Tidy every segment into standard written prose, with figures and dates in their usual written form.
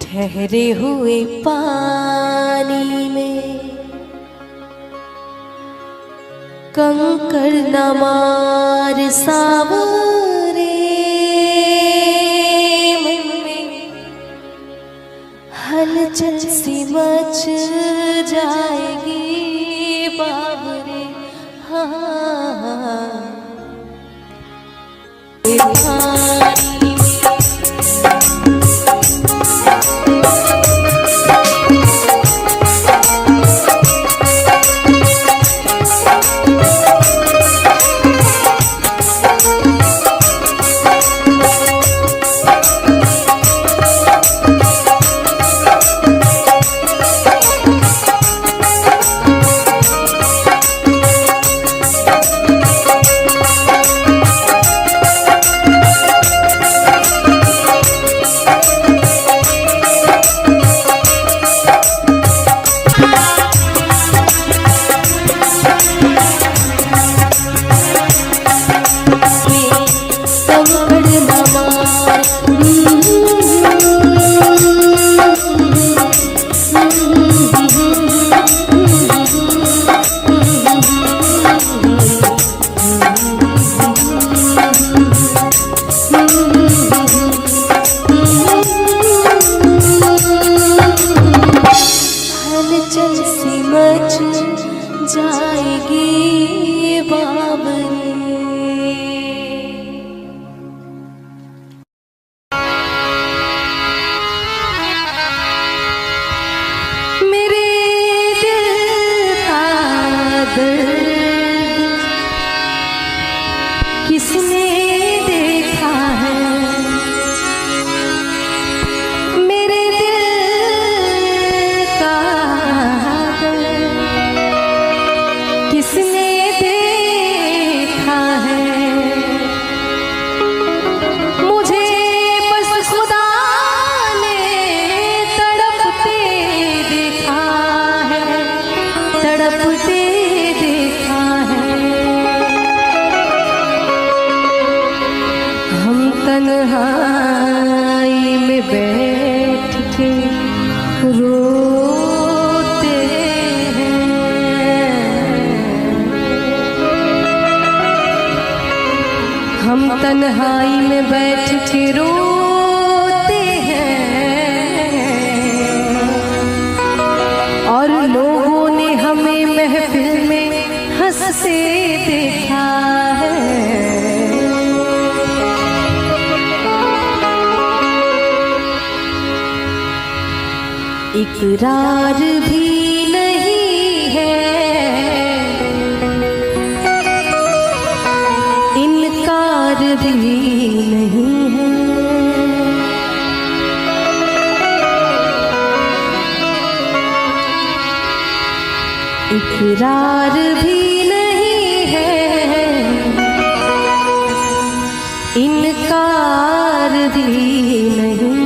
ठहरे हुए पानी में कंकड़ न मार सावरे मन में हलचल सी मच जाएगी बाबरे। हाँ जाएगी बाबरे। मेरे दिल का दर्द किसने देखा है, मेरे दिल का किसने देखा है। मुझे बस खुदा ने तड़पते देखा है, तड़पते देखा है। हम तन्हाई में बैठ के रोते हम तन्हाई में बैठ के रोते हैं और लोगों ने हमें महफिल में हंसते देखा है। इकरार भी नहीं है, इनकार भी नहीं है। इकरार भी नहीं है, इनकार भी नहीं है।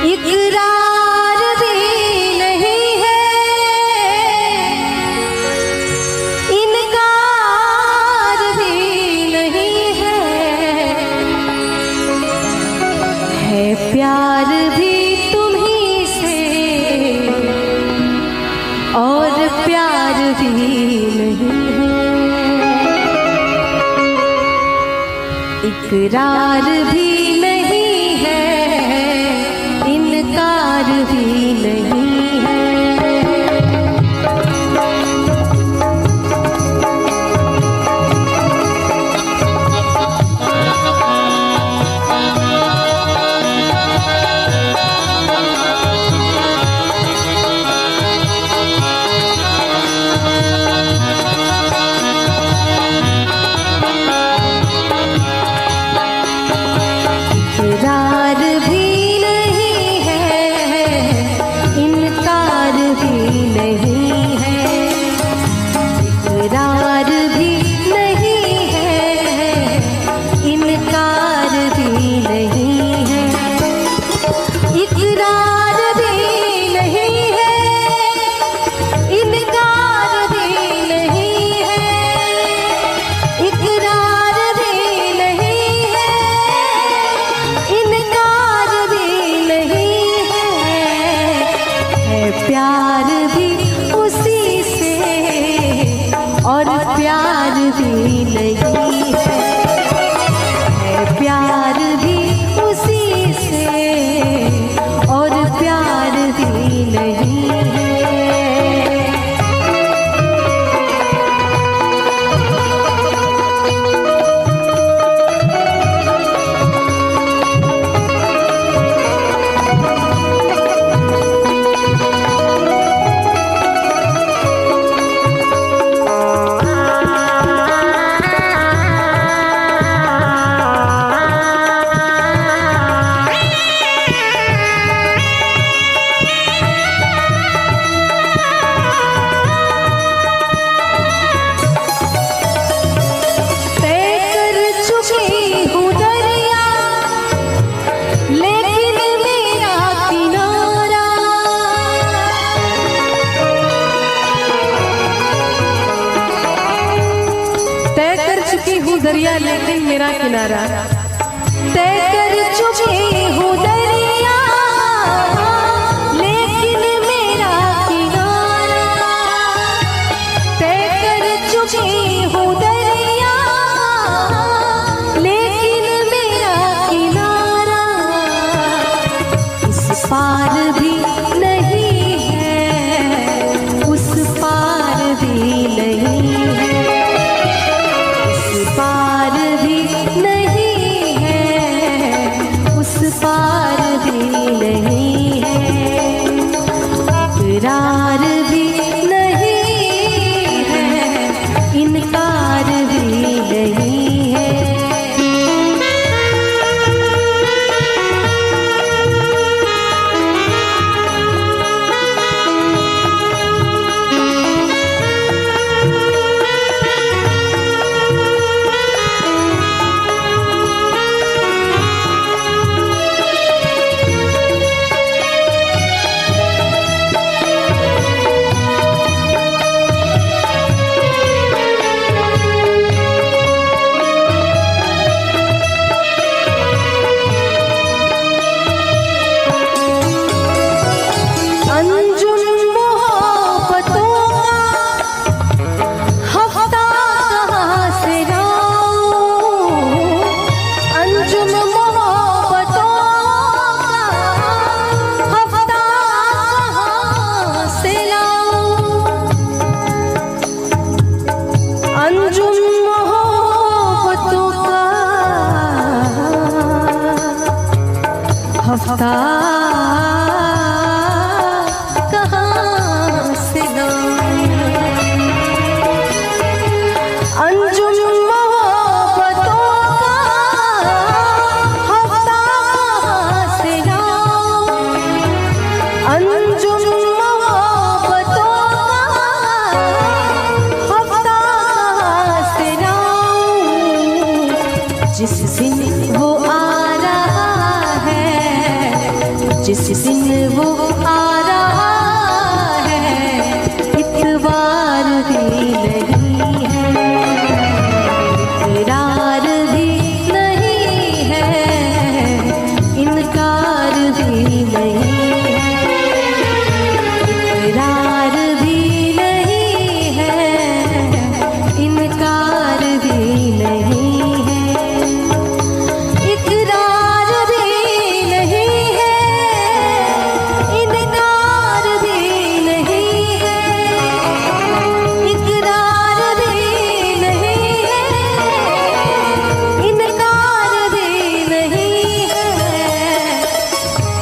इकरार भी नहीं है, इनकार भी नहीं है। है प्यार भी तुम्हीं से और प्यार भी नहीं है। इकरार भी नहीं है, इनकार भी नहीं है। इकरार भी नहीं है, प्यार भी नहीं है प्यार भी उसी से और प्यार भी नहीं है। दरिया लेकिन मेरा किनारा, तय कर चुकी हूँ दरिया लेकिन मेरा किनारा, तय कर चुकी हूँ दरिया लेकिन मेरा किनारा, इस पार भी नहीं है उस पार भी नहीं है, पार भी नहीं है उस पार भी नहीं है, इकरार भी नहीं है इनकार भी नहीं है। हफ्ता कहाँ से लाऊं, अंजुम मोहब्बतों का हफ्ता कहाँ से लाऊं, अंजुम मोहब्बतों का हफ्ता कहाँ से लाऊं, जिस दिन वो आ रहा है, जिस दिन वो आ रहा है, इतवार भी नहीं है, इकरार भी नहीं है, इनकार भी नहीं है, इकरार भी नहीं है, इनकार भी नहीं है, इकरार भी नहीं है, इनकार भी नहीं है, इकरार भी नहीं है, इनकार भी नहीं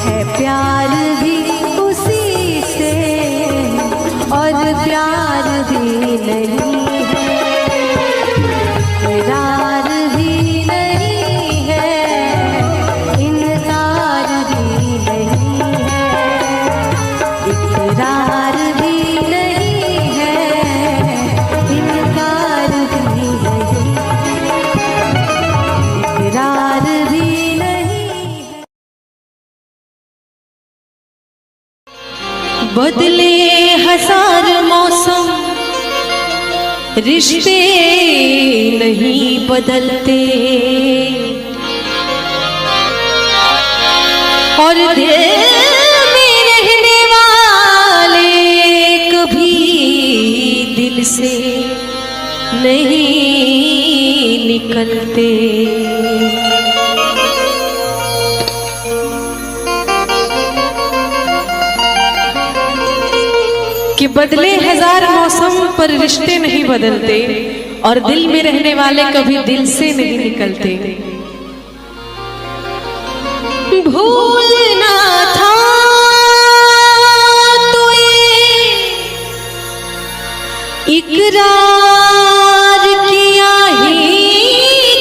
है प्यार भी उसी से और प्यार भी नहीं है, इकरार भी नहीं है, इनकार भी नहीं है, इकरार भी नहीं है, इनकार भी नहीं, इकरार भी नहीं है। बदले हजार मौसम रिश्ते नहीं बदलते, और दिल में रहने वाले कभी दिल से नहीं निकलते। कि बदले हजार मौसम पर रिश्ते नहीं बदलते और दिल में रहने वाले कभी दिल से नहीं निकलते। भूलना था तो ये इकरार किया ही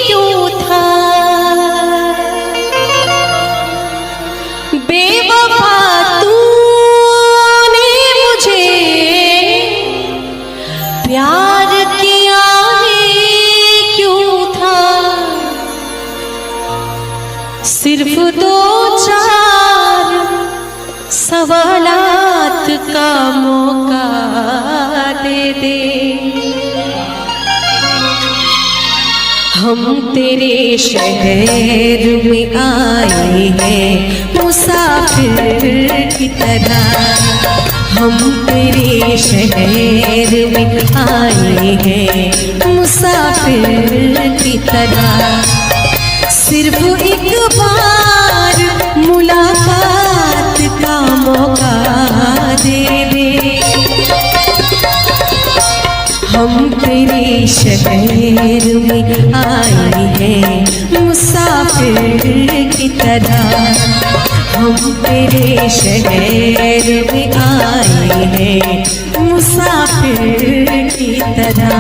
क्यों था, बेवफा तूने मुझे प्यार किया ही क्यों था। सिर्फ दो चार सवालात का मौका दे दे, हम तेरे शहर में आए हैं मुसाफिर की तरह। हम तेरे शहर में आए हैं मुसाफिर की तरह। सिर्फ एक बार मुलाकात का मौका दे दे, हम तेरे शहर में आए हैं मुसाफिर की तरह। हम तेरे शहर में आए हैं मुसाफिर की तरह।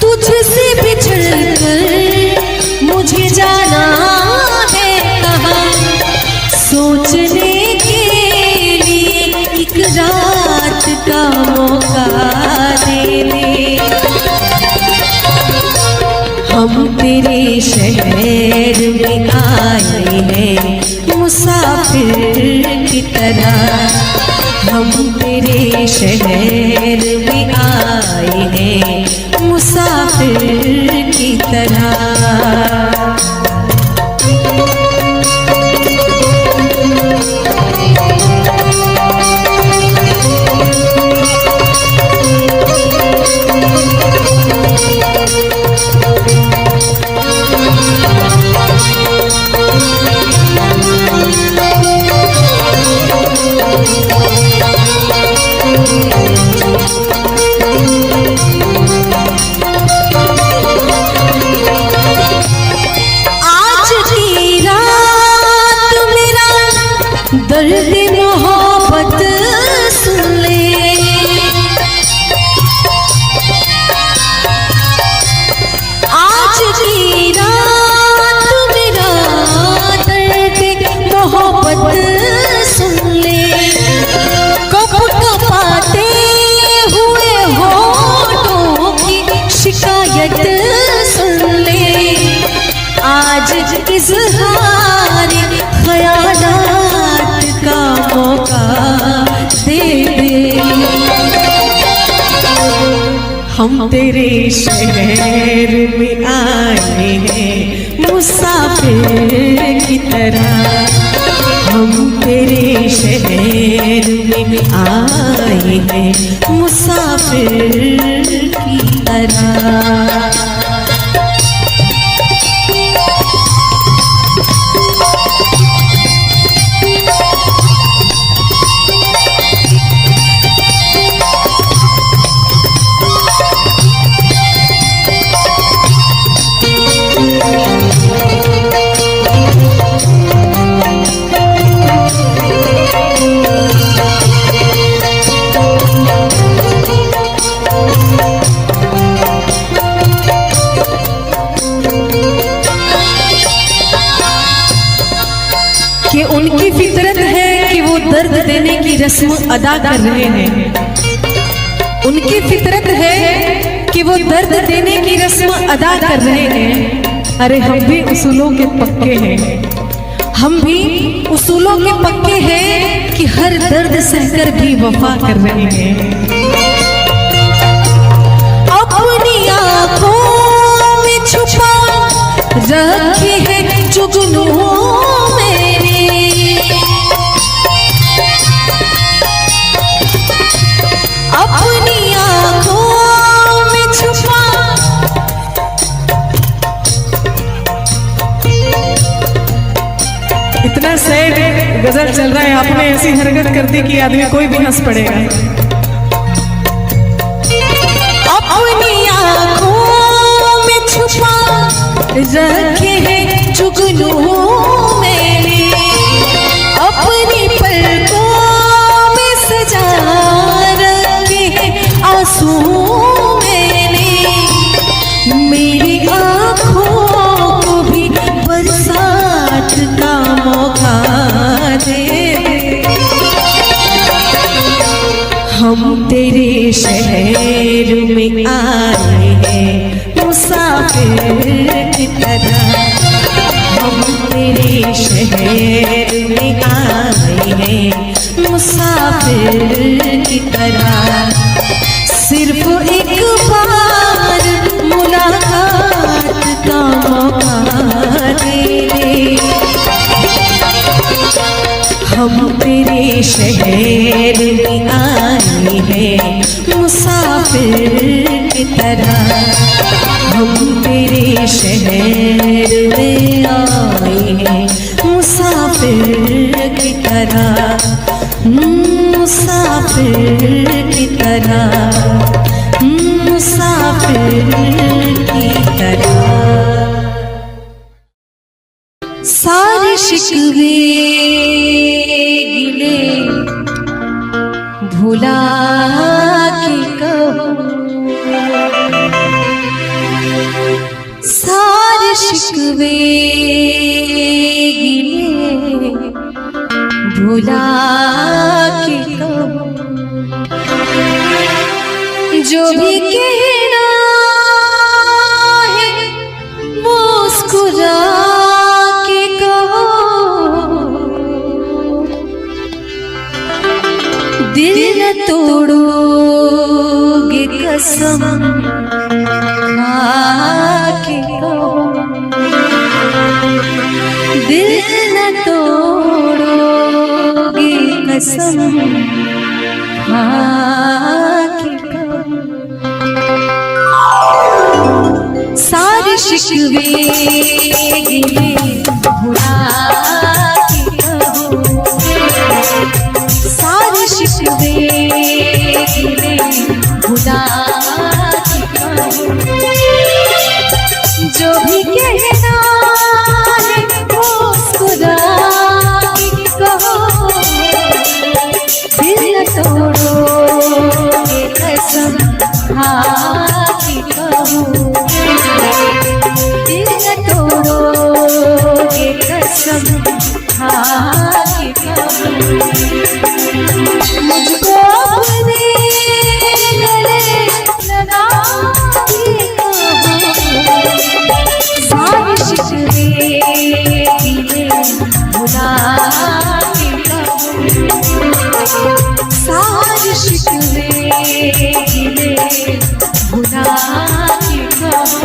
तुझसे बिछड़ कर मुझे जाना है कहाँ, सोचने के लिए एक रात का मौका दे दे। हम तेरे शहर में आए हैं मुसाफिर की तरह। हम तेरे शहर में आए हैं मुसाफिर की तरह। दर्द मोहब्बत सुन ले, आज की रात मेरा दर्द मोहब्बत सुन ले। कब कपाते हुए होठों की शिकायत सुन ले, आज इज़हार ख़यालात का मौका दे दे। हम तेरे शहर में आए हैं मुसाफिर की तरह। हम तेरे शहर में आए हैं मुसाफिर की तरह। कि उनकी फितरत है कि वो दर्द देने की रस्म अदा कर रहे हैं। उनकी फितरत है कि वो दर्द देने की रस्म अदा कर रहे हैं। अरे हम भी उसूलों के पक्के हैं, हम भी उसूलों के पक्के हैं कि हर दर्द सहकर भी वफा कर रहे हैं। अपनी आंखों में छुपा रखी है जुगनू मेरी, अपनी आंखों में छुपा। इतना सैड गजल चल रहा है, आपने ऐसी हरकत कर दी कि आदमी कोई भी हंस पड़ेगा। अपनी आंखों में छुपा रखे हैं जुगनू मेरी, अपनी पलकों में सजा रखे हैं आंसू मैंने। मेरी आंखों को भी बरसात का मौका दे। हम तेरे शहर में आए हैं मुसाफिर की तरह, हम तेरे शहर में आए हैं मुसाफिर की तरह। सिर्फ एक बार मुलाकात का मौका दे। हम तेरे शहर में आए हैं मुसाफिर की तरह, हम तेरे शहर में आए हैं मुसाफिर की तरह, मुसाफिर की तरह, मुसाफिर की तरह। सारे शिकवे गिले भुला के कहूँ, सारे शिकवे गिले भुला के कहूँ। जो भी कहना है मुस्कुरा के कहो, दिल न तोड़ोगे कसम खा के कहो, दिल न तोड़ोगे कसम खा के कहो। सारे शिकवे गिले भुला के कहो, सारे शिकवे गिले भुला के कहो। जो भी कहना है मुस्कुरा के कहो, दिल न तोड़ोगे कसम खा के कहो, दिल न तोड़ोगे कसम खा के कहो। मुझको अपने गले लगा के कहो, सारे शिकवे गिले भुला के कहो, सारे शिकवे गिले भुला के कहो।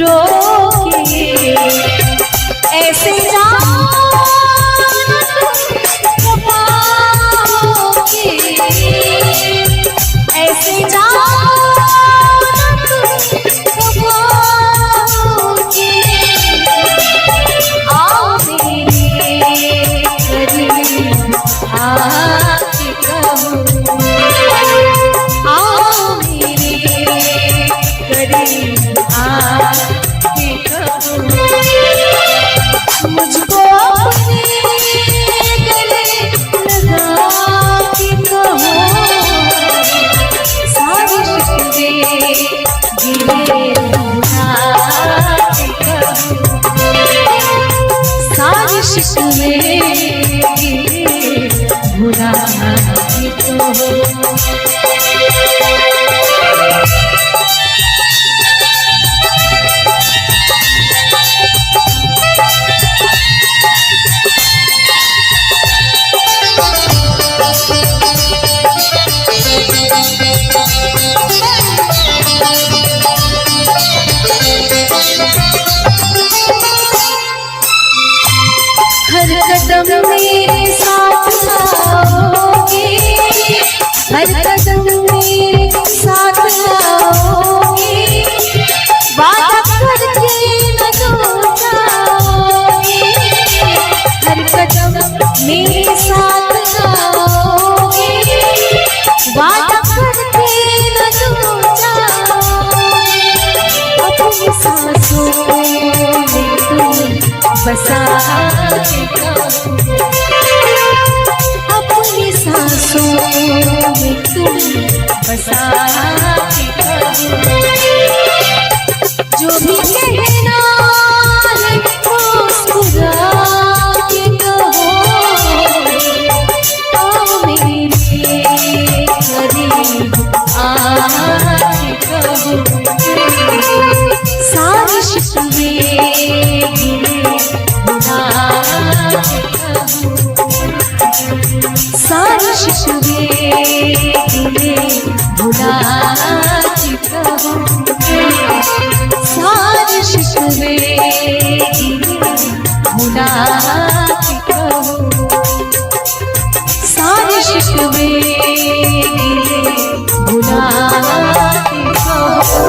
रोके ऐसे जान शिकवे भुला हर कदम मेरे साथ आओगे, हर कदम मेरे साथ आओगे, वादा करके न दूर जाओगे। हर कदम मेरे साथ आओगे, वादा करके न दूर जाओगे। अपनी सांसों में तुम बसा के कहो, अपनी सांसों में तुम बसा के कहो। जो भी कहना है मुस्कुरा के कहो, आओ मेरे करीब आके कहो। सारे शिकवे सारे शिकवे भुला के कहो, सारे शिकवे भुला के कहो, सारे शिकवे भुला के कहो।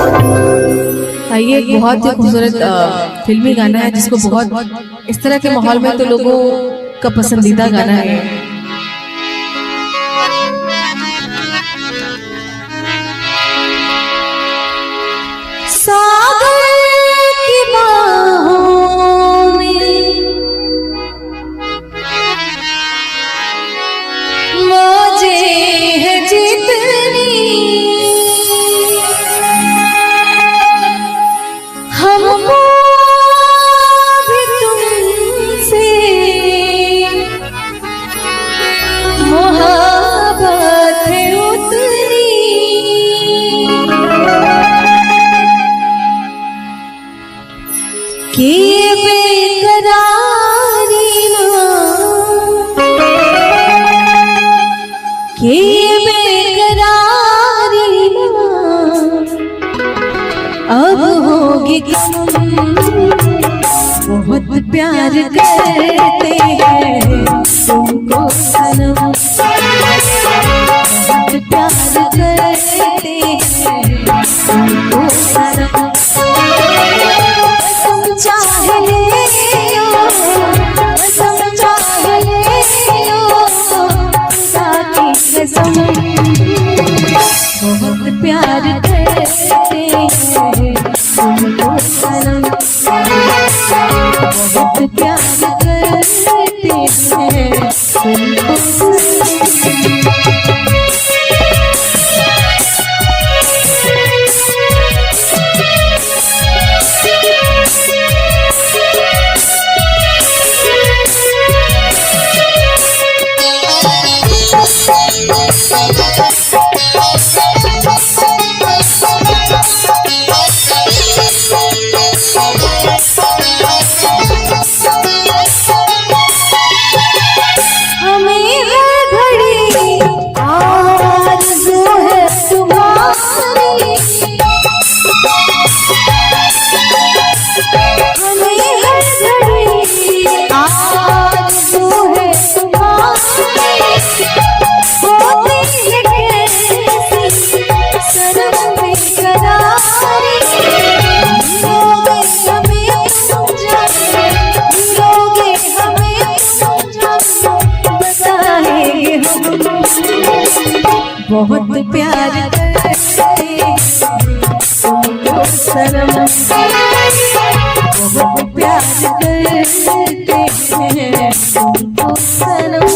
ये एक बहुत ही खूबसूरत फिल्मी गाना है जिसको बहुत इस तरह के माहौल में तो लोगों का पसंदीदा गाना है। सागर की बाहों में मौजे है जितनी, हमको भी तुमसे मोहब्बत है उतनी। कि बेकरारी ना, कि बेकरारी ना अब होगी कम। बहुत प्यार करते हैं तुमको सनम, बहुत प्यार करते हैं तुमको सनम। कसम चाहे लो, कसम चाहे लो, साकी कसम। बहुत प्यार करते हैं तुमको सनम, बहुत प्यार करते हैं तुमको सनम। बहुत प्यार करते तुमको सनम, बहुत प्यार करते हैं तुमको सनम।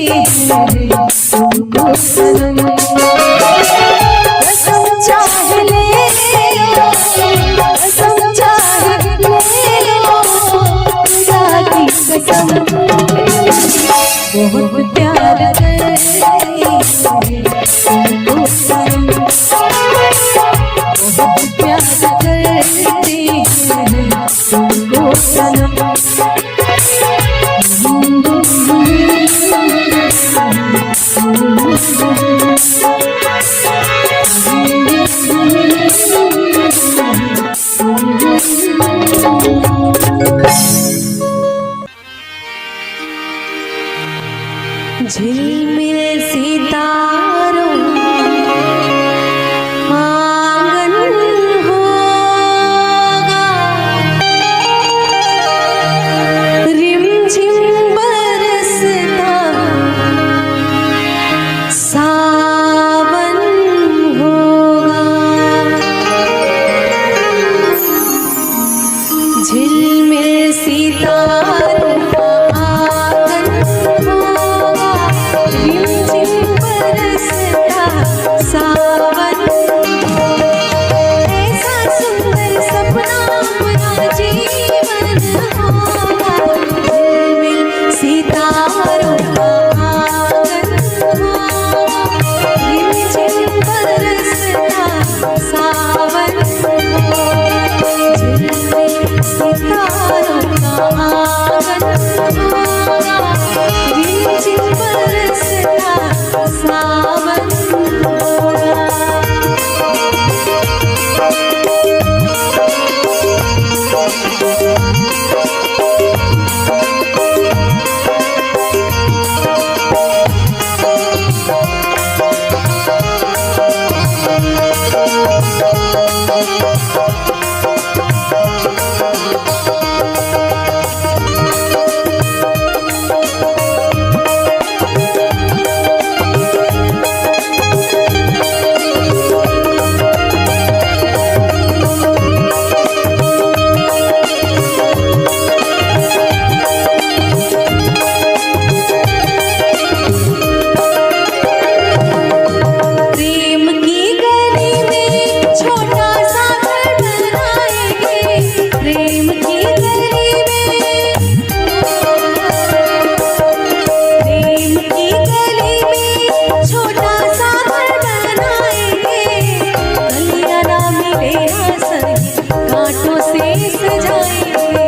हैं तुमको सनम। कसम चाहे ले लो, कसम चाहे ले लो, खुदा की कसम बहुत प्यार करती हैं तुमको सनम, बहुत प्यार करती हैं तुमको सनम। झिलमिल सितारों आंगन होगा, रिमझिम बरसता सावन होगा। झिलमिल सितारों आंगन होगा, रिमझिम बरसता सावन होगा। ऐसा सुंदर सपना अपना जीवन होगा, झिलमिल सितारों का आंगन होगा, रिमझिम बरसता सावन होगा। झिलमिल सितारों का आंगन होगा, रिमझिम बरसता सावन होगा। प्रेम की गली में छोटा सा घर बनाएंगे, प्रेम की गली में, प्रेम की गली में छोटा सा घर बनाएंगे। गलियां ना मिले सही कांटों से सजाएंगे,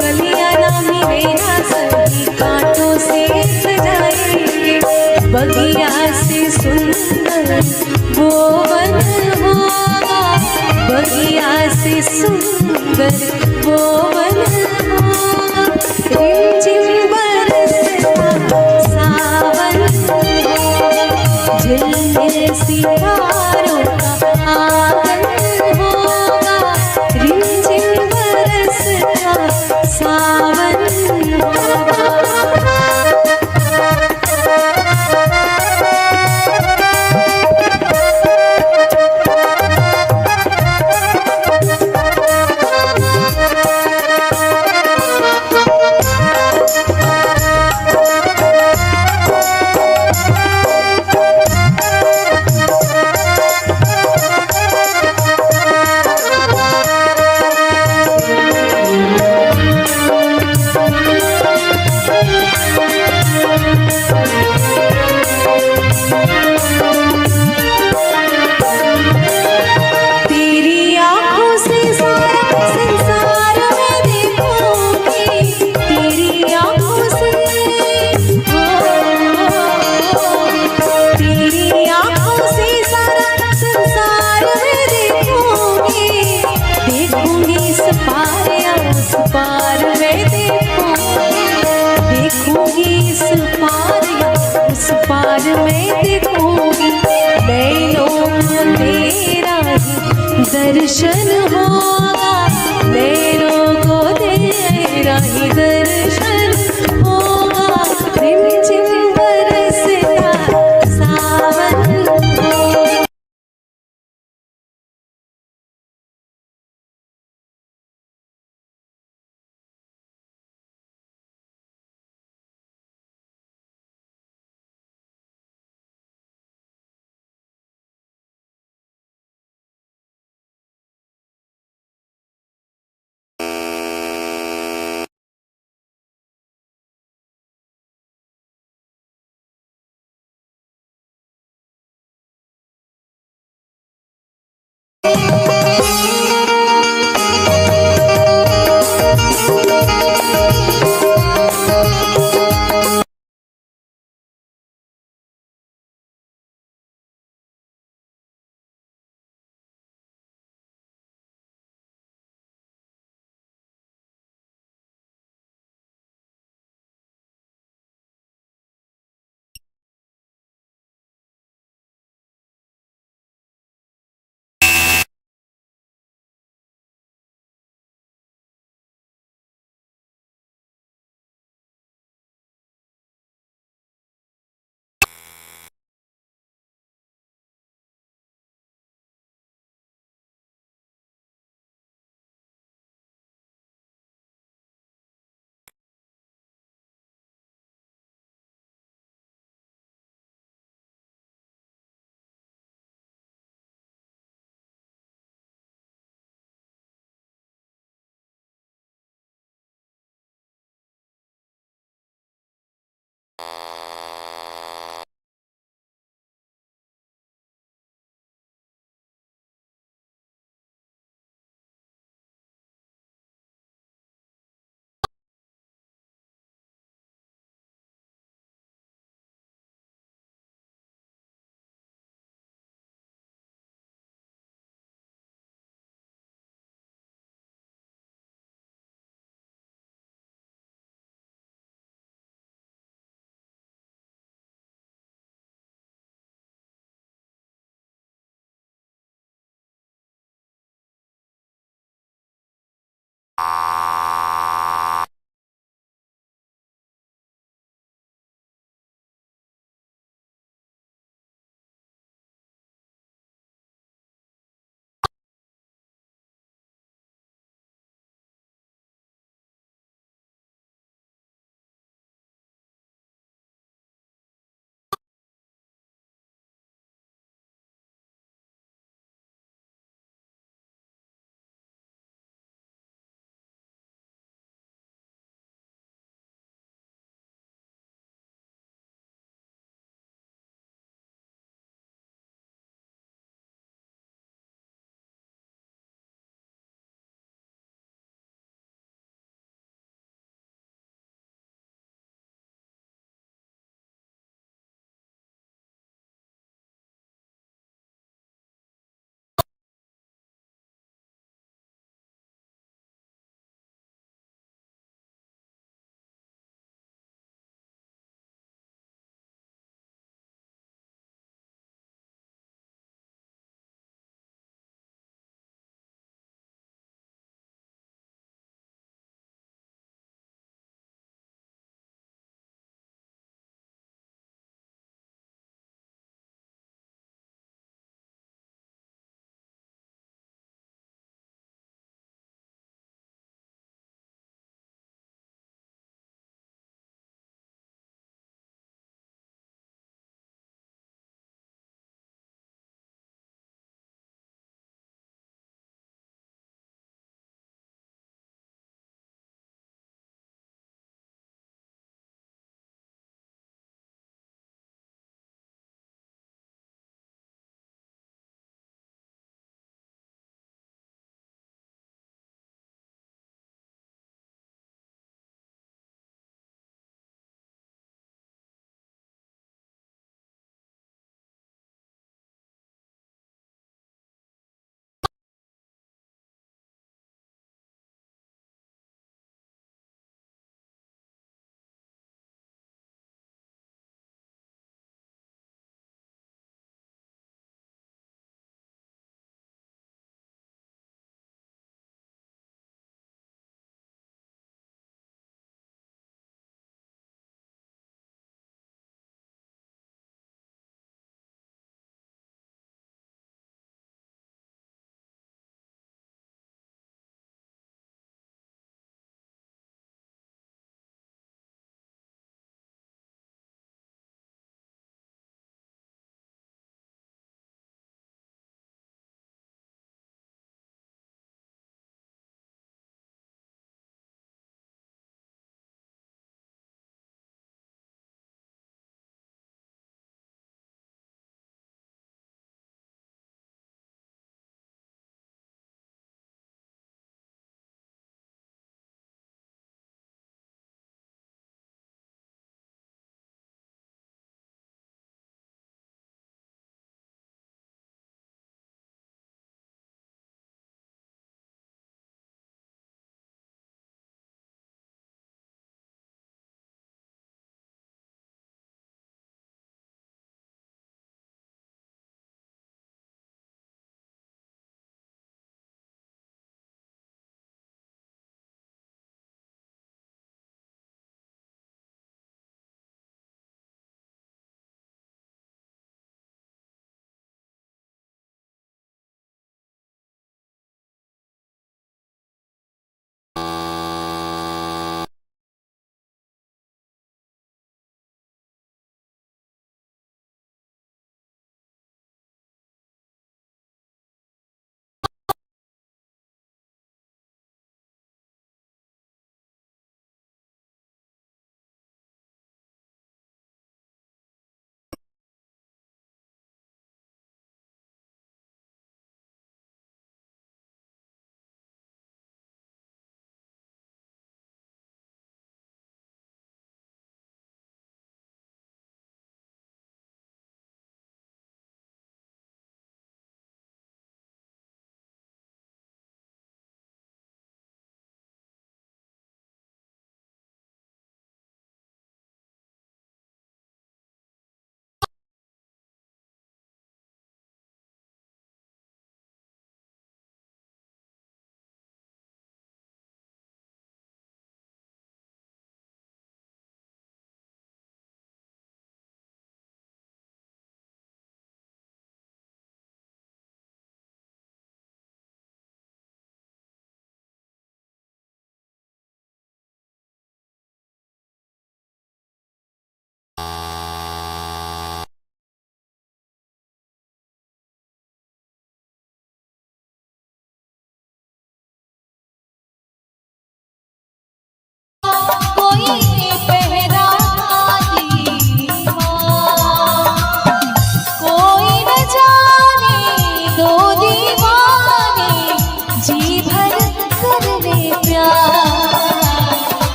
गलियां ना मिले सही कांटों से सजाएंगे। बगिया से सुंदर वो वन होगा, बगिया से सुंदर वो वन होगा, रिमझिम बरसता सावन होगा। झिलमिल सितारों का आंगन होगा, रिमझिम बरसता सावन होगा। तेरी आँखों से सारा संसार मैं देखूंगी, तेरी आँखों से, तेरी आँखों से सारा संसार मैं देखूंगी। देखूंगी इस पार या उस पार मैं देखूंगी, देखूंगी इस पार या उस पार मैं देखूंगी। नैनों में तेरा ही दर्शन होगा, नैनों को तेरा ही दर्शन होगा। रिमझिम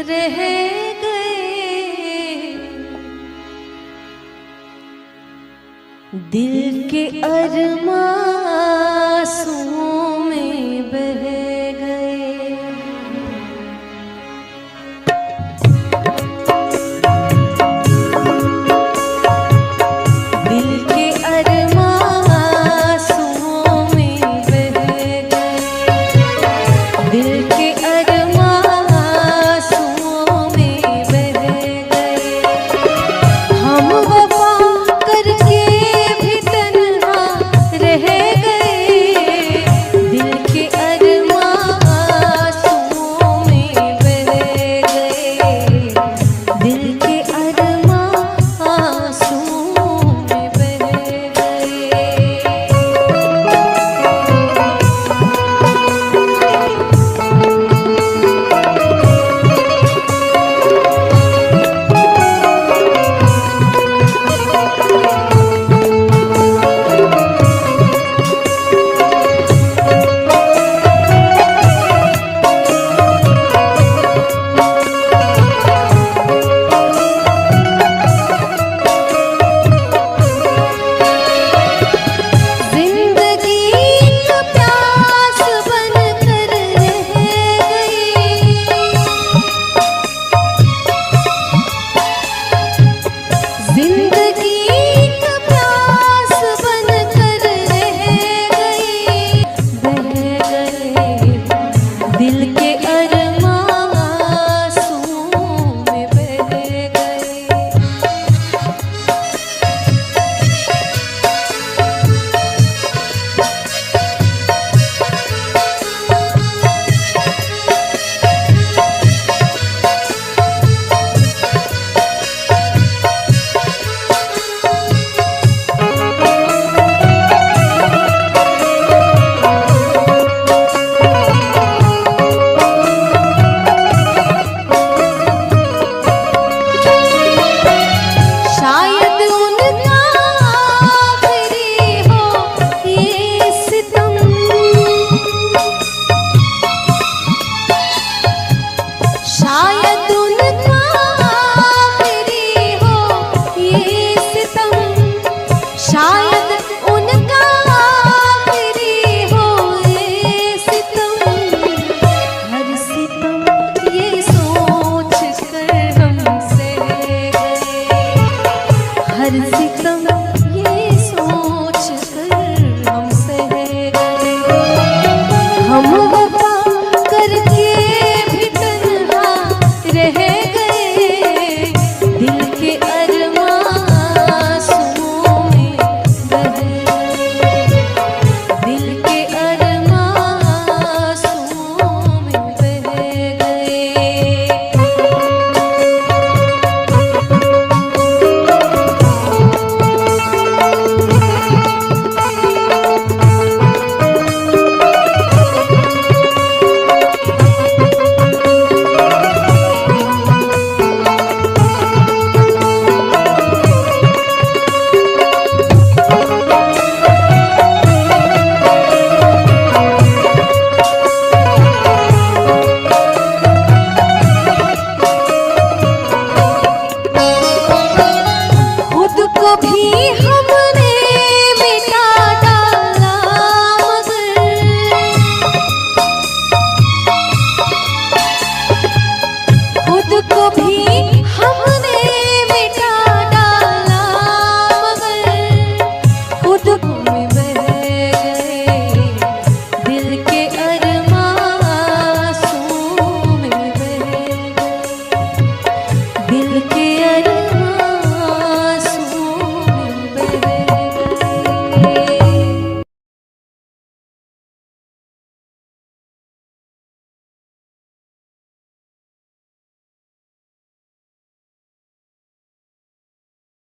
रह गए, दिल के अरमां